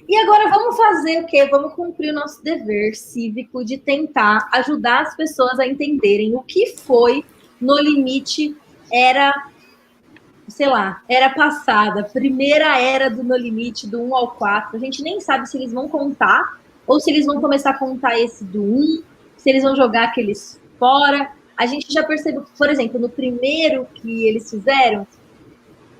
E agora vamos fazer o quê? Vamos cumprir o nosso dever cívico de tentar ajudar as pessoas a entenderem o que foi No Limite era, sei lá, era passada, primeira era do No Limite, do 1 ao 4. A gente nem sabe se eles vão contar ou se eles vão começar a contar esse do 1, se eles vão jogar aqueles fora. A gente já percebeu, por exemplo, no primeiro que eles fizeram,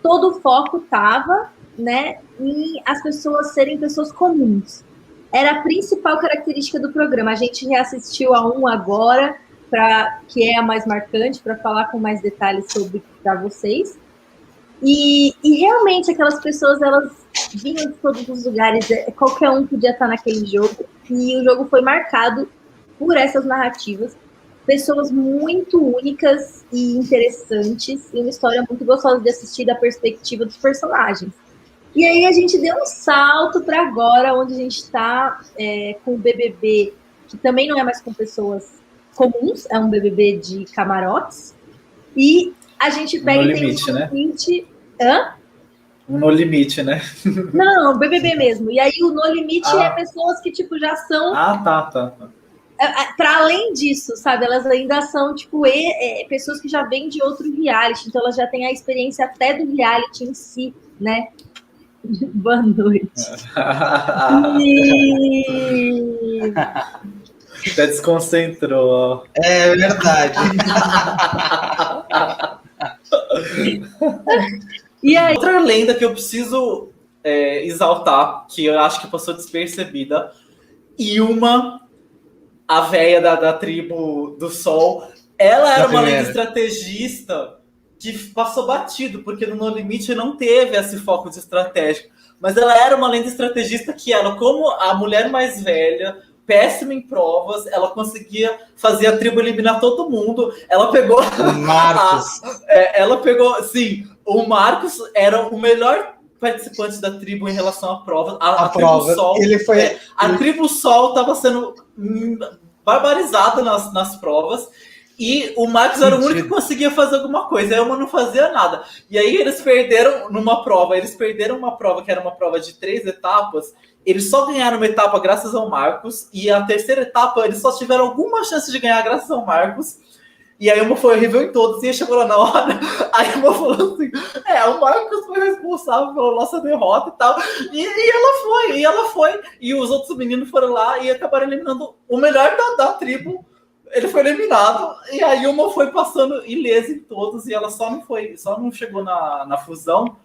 todo o foco estava, né, em as pessoas serem pessoas comuns. Era a principal característica do programa. A gente reassistiu a um agora, que é a mais marcante, para falar com mais detalhes sobre para vocês. E realmente aquelas pessoas, elas vinham de todos os lugares, qualquer um podia estar naquele jogo, e o jogo foi marcado por essas narrativas, pessoas muito únicas e interessantes, e uma história muito gostosa de assistir da perspectiva dos personagens. E aí a gente deu um salto para agora, onde a gente está com o BBB, que também não é mais com pessoas comuns, é um BBB de camarotes, e a gente pega No e limite, tem um né? limite... Hã? No limite, né? Não, BBB mesmo. E aí o No Limite é pessoas que, tipo, já são... Tá. Para além disso, sabe? Elas ainda são, tipo, pessoas que já vêm de outro reality. Então, elas já têm a experiência até do reality em si, né? Boa noite. Até desconcentrou. É verdade. E aí? Outra lenda que eu preciso exaltar, que eu acho que passou despercebida, Ilma, a véia da tribo do Sol, ela era uma lenda estrategista que passou batido, porque no No Limite não teve esse foco de estratégia. Mas ela era uma lenda estrategista que ela, como a mulher mais velha, péssima em provas, ela conseguia fazer a tribo eliminar todo mundo. Ela pegou... O Marcos. Ela pegou... Sim, o Marcos era o melhor participante da tribo em relação à prova. A tribo Sol... A tribo Sol estava sendo barbarizada nas provas. E o Marcos era o único que conseguia fazer alguma coisa. A Ilma não fazia nada. E aí eles perderam numa prova. Eles perderam uma prova que era uma prova de 3 etapas. Eles só ganharam uma etapa graças ao Marcos. E a terceira etapa eles só tiveram alguma chance de ganhar graças ao Marcos. E a Ilma foi horrível em todos. E aí chegou lá na hora, a Ilma falou assim: o Marcos foi responsável pela nossa derrota e tal. E ela foi. E os outros meninos foram lá e acabaram eliminando o melhor da tribo. Ele foi eliminado e a Ilma foi passando ilesa em todos e ela só não chegou na fusão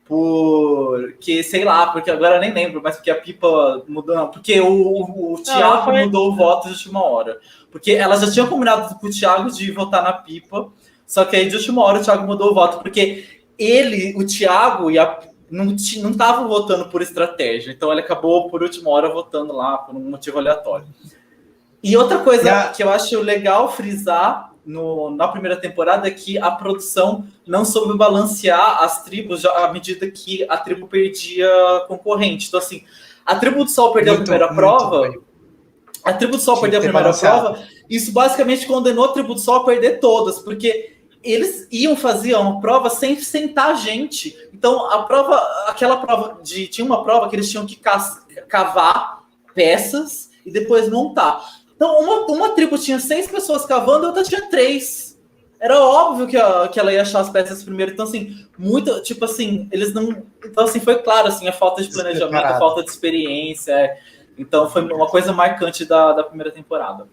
porque, sei lá, porque agora eu nem lembro, mas porque a Pipa mudou, não, porque o Thiago mudou o voto de última hora. Porque ela já tinha combinado com o Thiago de votar na Pipa, só que aí de última hora o Thiago mudou o voto, porque o Thiago não estavam votando por estratégia, então ele acabou por última hora votando lá por um motivo aleatório. E outra coisa que eu acho legal frisar na primeira temporada é que a produção não soube balancear as tribos à medida que a tribo perdia concorrente. Então, assim, a tribo do Sol perdeu a primeira prova. A tribo do Sol perdeu a primeira prova. Isso basicamente condenou a tribo do Sol a perder todas, porque eles fazer uma prova sem sentar gente. Então, tinha uma prova que eles tinham que cavar peças e depois montar. Então, uma tribo tinha 6 pessoas cavando, a outra tinha 3. Era óbvio que ela ia achar as peças primeiro. Então, assim, tipo assim, eles não... Então, assim, foi claro, assim, a falta de planejamento, a falta de experiência. Então, foi uma coisa marcante da primeira temporada.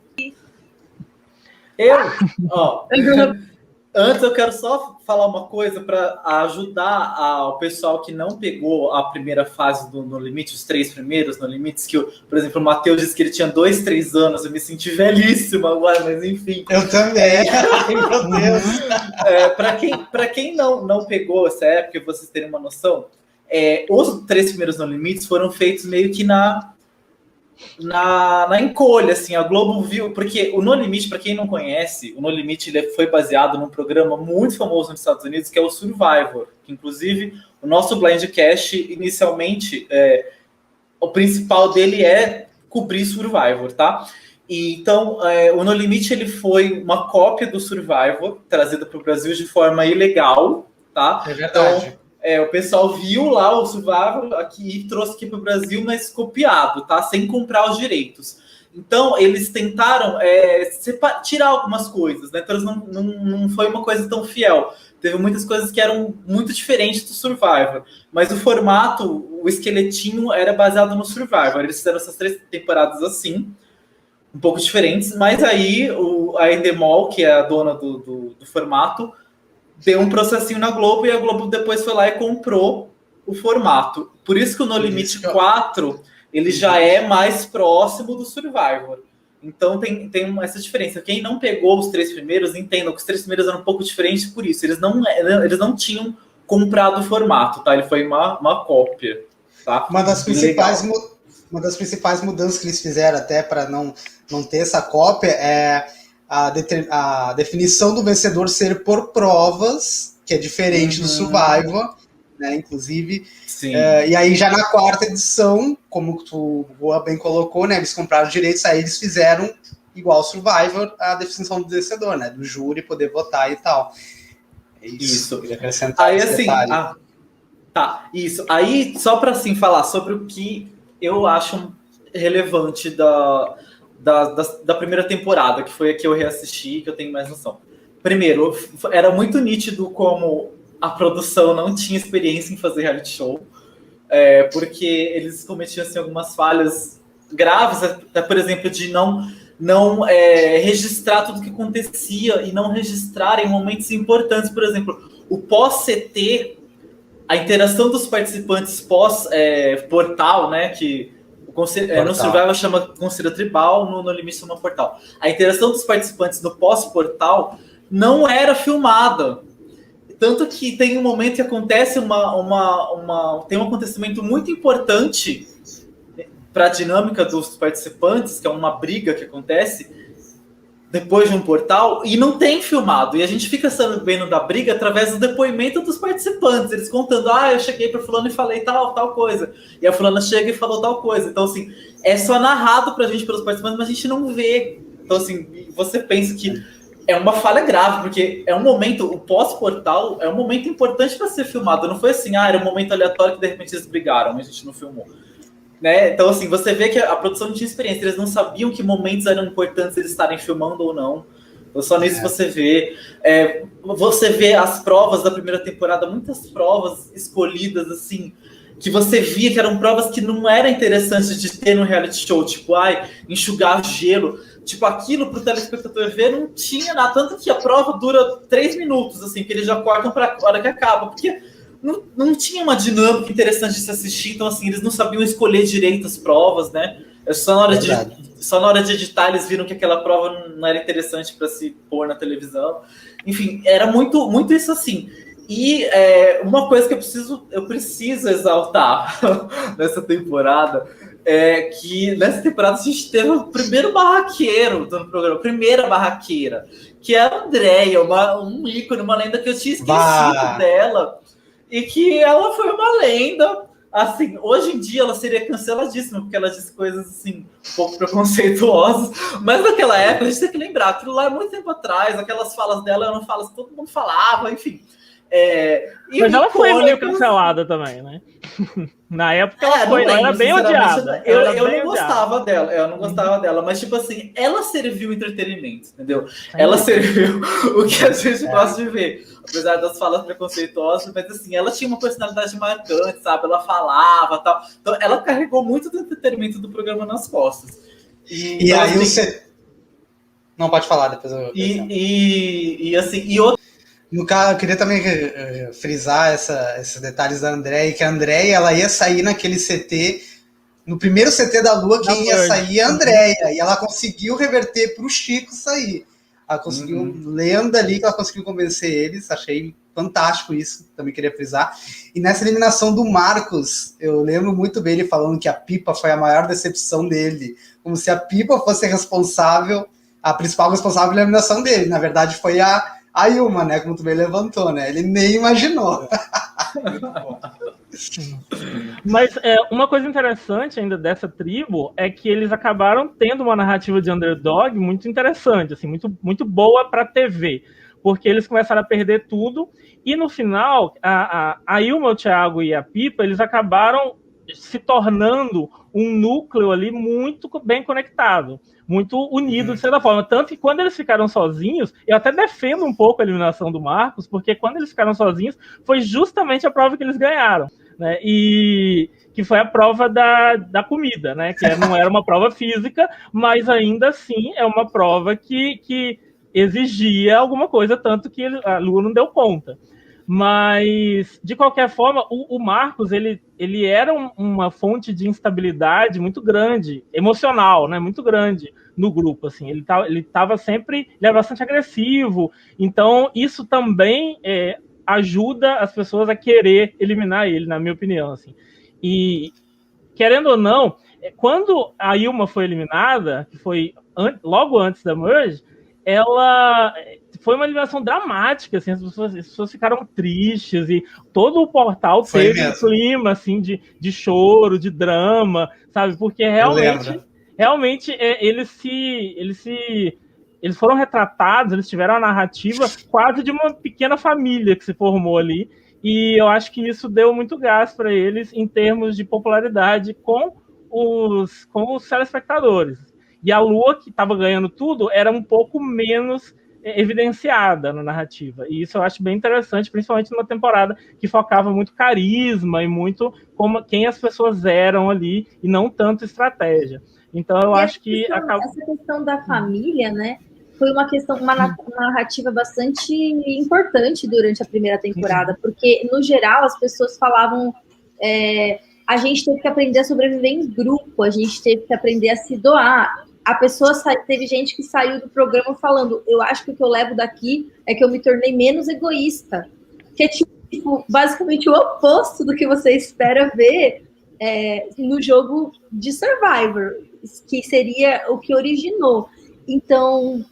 Antes, eu quero só falar uma coisa para ajudar o pessoal que não pegou a primeira fase do No Limite, os 3 primeiros No Limites, que, por exemplo, o Matheus disse que ele tinha 2, 3 anos, eu me senti velhíssima agora, mas enfim. Eu também. Ai, meu Deus. Para quem não pegou essa época, vocês terem uma noção, os 3 primeiros No Limites foram feitos meio que na encolha, assim, a Globo viu, porque o No Limite, para quem não conhece, o No Limite ele foi baseado num programa muito famoso nos Estados Unidos, que é o Survivor, que inclusive o nosso Blindcast, inicialmente, o principal dele é cobrir Survivor, tá? E, então, o No Limite ele foi uma cópia do Survivor, trazida para o Brasil de forma ilegal, tá? É verdade. o pessoal viu lá o Survivor aqui e trouxe aqui para o Brasil, mas copiado, tá? Sem comprar os direitos. Então, eles tentaram tirar algumas coisas, né? Então, não foi uma coisa tão fiel. Teve muitas coisas que eram muito diferentes do Survivor. Mas o formato, o esqueletinho, era baseado no Survivor. Eles fizeram essas 3 temporadas assim, um pouco diferentes. Mas aí, a Endemol, que é a dona do formato, deu um processinho na Globo e a Globo depois foi lá e comprou o formato. Por isso que o No Limite 4... ele já é mais próximo do Survivor. Então tem essa diferença. Quem não pegou os 3 primeiros, entenda que os 3 primeiros eram um pouco diferentes por isso. Eles não tinham comprado o formato, tá? Ele foi uma cópia. Tá? Uma das principais mudanças que eles fizeram até para não ter essa cópia é a definição do vencedor ser por provas, que é diferente do Survivor, né? Inclusive. Sim. E aí já na 4ª edição, como tu bem colocou, né, eles compraram direitos, aí eles fizeram igual ao Survivor a definição do vencedor, né, do júri poder votar e tal. Isso. Queria acrescentar aí esse assim, detalhe. tá, isso. Aí só para assim falar sobre o que eu acho relevante da primeira temporada, que foi a que eu reassisti, que eu tenho mais noção. Primeiro, era muito nítido como a produção não tinha experiência em fazer reality show, porque eles cometiam assim, algumas falhas graves, até, por exemplo, de não registrar tudo que acontecia e não registrar em momentos importantes. Por exemplo, o pós-CT, a interação dos participantes pós-portal, né, que no Survival chama Conselho Tribal, no Limite chama Portal. A interação dos participantes no pós-portal não era filmada. Tanto que tem um momento que acontece tem um acontecimento muito importante para a dinâmica dos participantes, que é uma briga que acontece depois de um portal, e não tem filmado. E a gente fica sabendo da briga através do depoimento dos participantes. Eles contando, eu cheguei para fulano e falei tal coisa. E a fulana chega e falou tal coisa. Então, assim, é só narrado para a gente pelos participantes, mas a gente não vê. Então, assim, você pensa que é uma falha grave, porque é um momento, o pós-portal é um momento importante para ser filmado. Não foi assim, era um momento aleatório que de repente eles brigaram, mas a gente não filmou. Né? Então, assim, você vê que a produção não tinha experiência, eles não sabiam que momentos eram importantes eles estarem filmando ou não. Então, só nisso você vê. Você vê as provas da primeira temporada, muitas provas escolhidas, assim, que você via que eram provas que não era interessante de ter no reality show, tipo, enxugar gelo. Tipo, aquilo pro telespectador ver não tinha nada. Tanto que a prova dura 3 minutos, assim, que eles já cortam pra hora que acaba. Porque não tinha uma dinâmica interessante de se assistir. Então, assim, eles não sabiam escolher direito as provas, né? Só na hora de editar, eles viram que aquela prova não era interessante para se pôr na televisão. Enfim, era muito, muito isso assim. E uma coisa que eu preciso exaltar nessa temporada que nessa temporada a gente teve o primeiro barraqueiro do programa, a primeira barraqueira, que é a Andréia, um ícone, uma lenda que eu tinha esquecido dela, e que ela foi uma lenda. Assim, hoje em dia ela seria canceladíssima, porque ela disse coisas assim, um pouco preconceituosas, mas naquela época a gente tem que lembrar, aquilo lá é muito tempo atrás, aquelas falas dela eram falas que todo mundo falava, enfim. Mas ela foi meio cancelada também, né? Na época ela era bem odiada. Eu não gostava dela, eu não gostava dela, mas tipo assim, ela serviu entretenimento, entendeu? Ela serviu o que a gente gosta de ver, apesar das falas preconceituosas, mas assim, ela tinha uma personalidade marcante, sabe? Ela falava, tal. Então ela carregou muito do entretenimento do programa nas costas. E aí assim, você não pode falar depois eu... E outra. No caso, eu queria também frisar esses detalhes da Andréia, que a Andréia ela ia sair naquele CT, no primeiro CT da Lua, quem ia sair é a Andréia, e ela conseguiu reverter para o Chico sair. Ela conseguiu, lenda ali, que ela conseguiu convencer eles, achei fantástico isso, também queria frisar. E nessa eliminação do Marcos, eu lembro muito bem ele falando que a Pipa foi a maior decepção dele, como se a Pipa fosse a principal responsável pela eliminação dele. Na verdade, foi a Yuma, né? Como tu bem levantou, né? Ele nem imaginou. Mas uma coisa interessante ainda dessa tribo é que eles acabaram tendo uma narrativa de underdog muito interessante, assim, muito, muito boa para a TV. porque eles começaram a perder tudo, e no final, a Ilma, o Thiago e a Pipa, eles acabaram se tornando um núcleo ali muito bem conectado, muito unido, de certa forma. Tanto que quando eles ficaram sozinhos, eu até defendo um pouco a eliminação do Marcos, porque quando eles ficaram sozinhos, foi justamente a prova que eles ganharam, né? E que foi a prova da comida, né? Que não era uma prova física, mas ainda assim é uma prova que exigia alguma coisa, tanto que a Lua não deu conta. Mas, de qualquer forma, o Marcos, ele era uma fonte de instabilidade muito grande, emocional, né, muito grande no grupo, assim. Ele estava sempre, ele era bastante agressivo, então isso também ajuda as pessoas a querer eliminar ele, na minha opinião, assim. E, querendo ou não, quando a Ilma foi eliminada, que foi logo antes da Merge, ela foi uma eliminação dramática, assim, as pessoas ficaram tristes e todo o portal teve um clima assim, de choro, de drama, sabe? Porque realmente eles foram retratados, eles tiveram a narrativa quase de uma pequena família que se formou ali, e eu acho que isso deu muito gás para eles em termos de popularidade com os telespectadores. E a Lua, que estava ganhando tudo, era um pouco menos evidenciada na narrativa. E isso eu acho bem interessante, principalmente numa temporada que focava muito carisma e muito como quem as pessoas eram ali, e não tanto estratégia. Então eu acho que... Essa questão da família, né, foi uma narrativa bastante importante durante a primeira temporada, porque, no geral, as pessoas falavam... a gente teve que aprender a sobreviver em grupo, a gente teve que aprender a se doar. Teve gente que saiu do programa falando, eu acho que o que eu levo daqui é que eu me tornei menos egoísta. Que é tipo, basicamente o oposto do que você espera ver no jogo de Survivor, que seria o que originou. Então,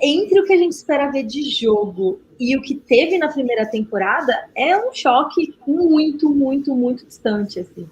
entre o que a gente espera ver de jogo e o que teve na primeira temporada, é um choque muito, muito, muito distante, assim.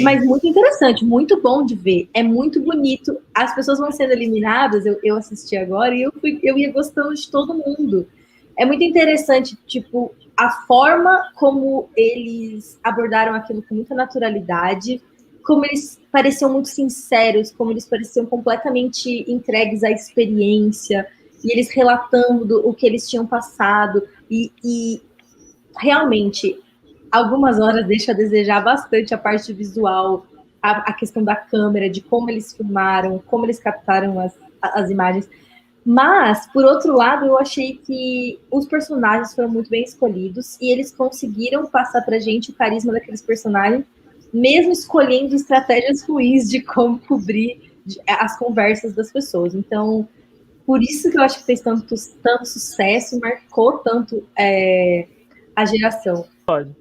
Mas muito interessante, muito bom de ver, é muito bonito. As pessoas vão sendo eliminadas, eu assisti agora e eu ia gostando de todo mundo. É muito interessante, tipo, a forma como eles abordaram aquilo com muita naturalidade, como eles pareciam muito sinceros, como eles pareciam completamente entregues à experiência, e eles relatando o que eles tinham passado, e realmente... algumas horas deixa a desejar bastante a parte visual, a questão da câmera, de como eles filmaram, como eles captaram as imagens. Mas, por outro lado, eu achei que os personagens foram muito bem escolhidos e eles conseguiram passar pra gente o carisma daqueles personagens, mesmo escolhendo estratégias ruins de como cobrir as conversas das pessoas. Então, por isso que eu acho que fez tanto sucesso e marcou tanto a geração. Pode.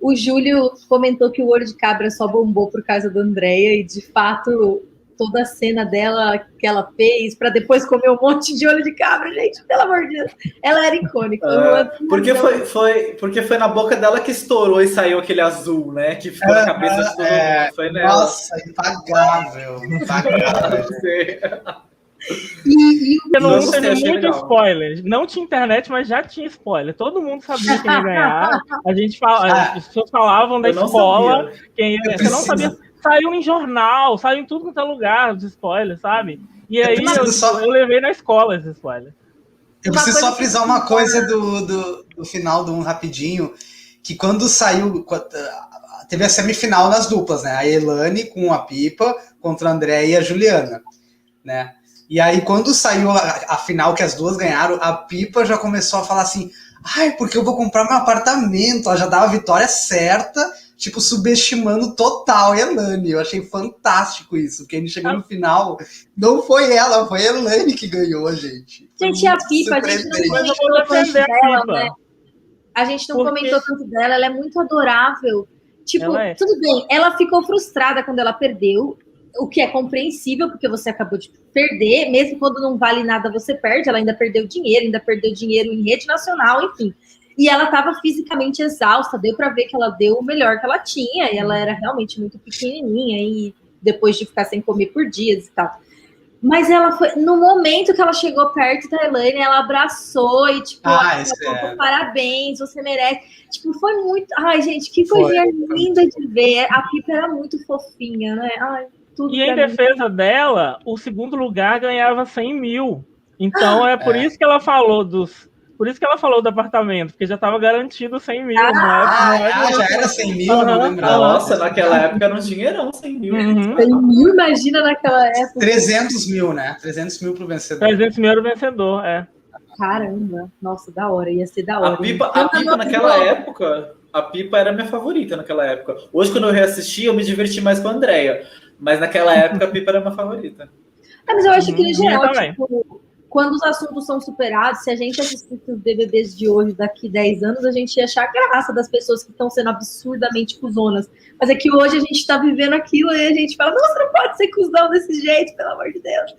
O Júlio comentou que o Olho de Cabra só bombou por causa da Andrea, e de fato toda a cena dela que ela fez para depois comer um monte de olho de cabra, gente, pelo amor de Deus, ela era icônica. Porque foi na boca dela que estourou e saiu aquele azul, né? Que ficou na cabeça de todo mundo. Foi nela. Nossa, impagável. Eu não tenho muito spoiler. Não tinha internet, mas já tinha spoiler. Todo mundo sabia quem ia ganhar. As pessoas falavam da escola. Quem ia... Você não sabia. Saiu em jornal, saiu em tudo quanto é lugar, os spoilers, sabe? E aí eu levei na escola esses spoilers. Eu preciso só frisar uma coisa do final do Um rapidinho, que quando saiu... Teve a semifinal nas duplas, né? A Elane com a Pipa contra a André e a Juliana, né? E aí, quando saiu a final, que as duas ganharam, a Pipa já começou a falar assim, porque eu vou comprar meu apartamento. Ela já dava a vitória certa, tipo, subestimando total a Elane. Eu achei fantástico isso, porque a gente chegou no final, não foi ela, foi a Elane que ganhou, gente. Gente, a Pipa, a gente não comentou tanto dela, né? A gente não comentou tanto dela, ela é muito adorável. Tipo, tudo bem, ela ficou frustrada quando ela perdeu, o que é compreensível, porque você acabou de perder, mesmo quando não vale nada você perde, ela ainda perdeu dinheiro em rede nacional, enfim. E ela estava fisicamente exausta, deu para ver que ela deu o melhor que ela tinha, e ela era realmente muito pequenininha, e depois de ficar sem comer por dias e tal. Mas ela foi, no momento que ela chegou perto da Elaine, ela abraçou e, tipo, parabéns, você merece. Tipo, foi muito. Ai, gente, que coisinha linda de ver. A Pippa era muito fofinha, né? Ai, tudo. E em defesa dela, o segundo lugar ganhava 100 mil. Então é por isso que ela falou Por isso que ela falou do apartamento, porque já estava garantido 100 mil. Já era 100 mil, não lembrava. Nossa, naquela época era um dinheirão, 100 mil. 100 mil, imagina naquela época. 300 mil, né? 300 mil pro vencedor. 300 mil era o vencedor, Caramba, nossa, da hora, ia ser da hora. A Pippa naquela época, a Pippa era minha favorita naquela época. Hoje, quando eu reassisti, eu me diverti mais com a Andrea. Mas naquela época, a Pippa era minha favorita. Mas eu acho que, em geral, tipo, quando os assuntos são superados, se a gente assistisse os BBBs de hoje, daqui 10 anos, a gente ia achar graça das pessoas que estão sendo absurdamente cuzonas. Mas é que hoje a gente está vivendo aquilo e a gente fala, nossa, não pode ser cuzão desse jeito, pelo amor de Deus.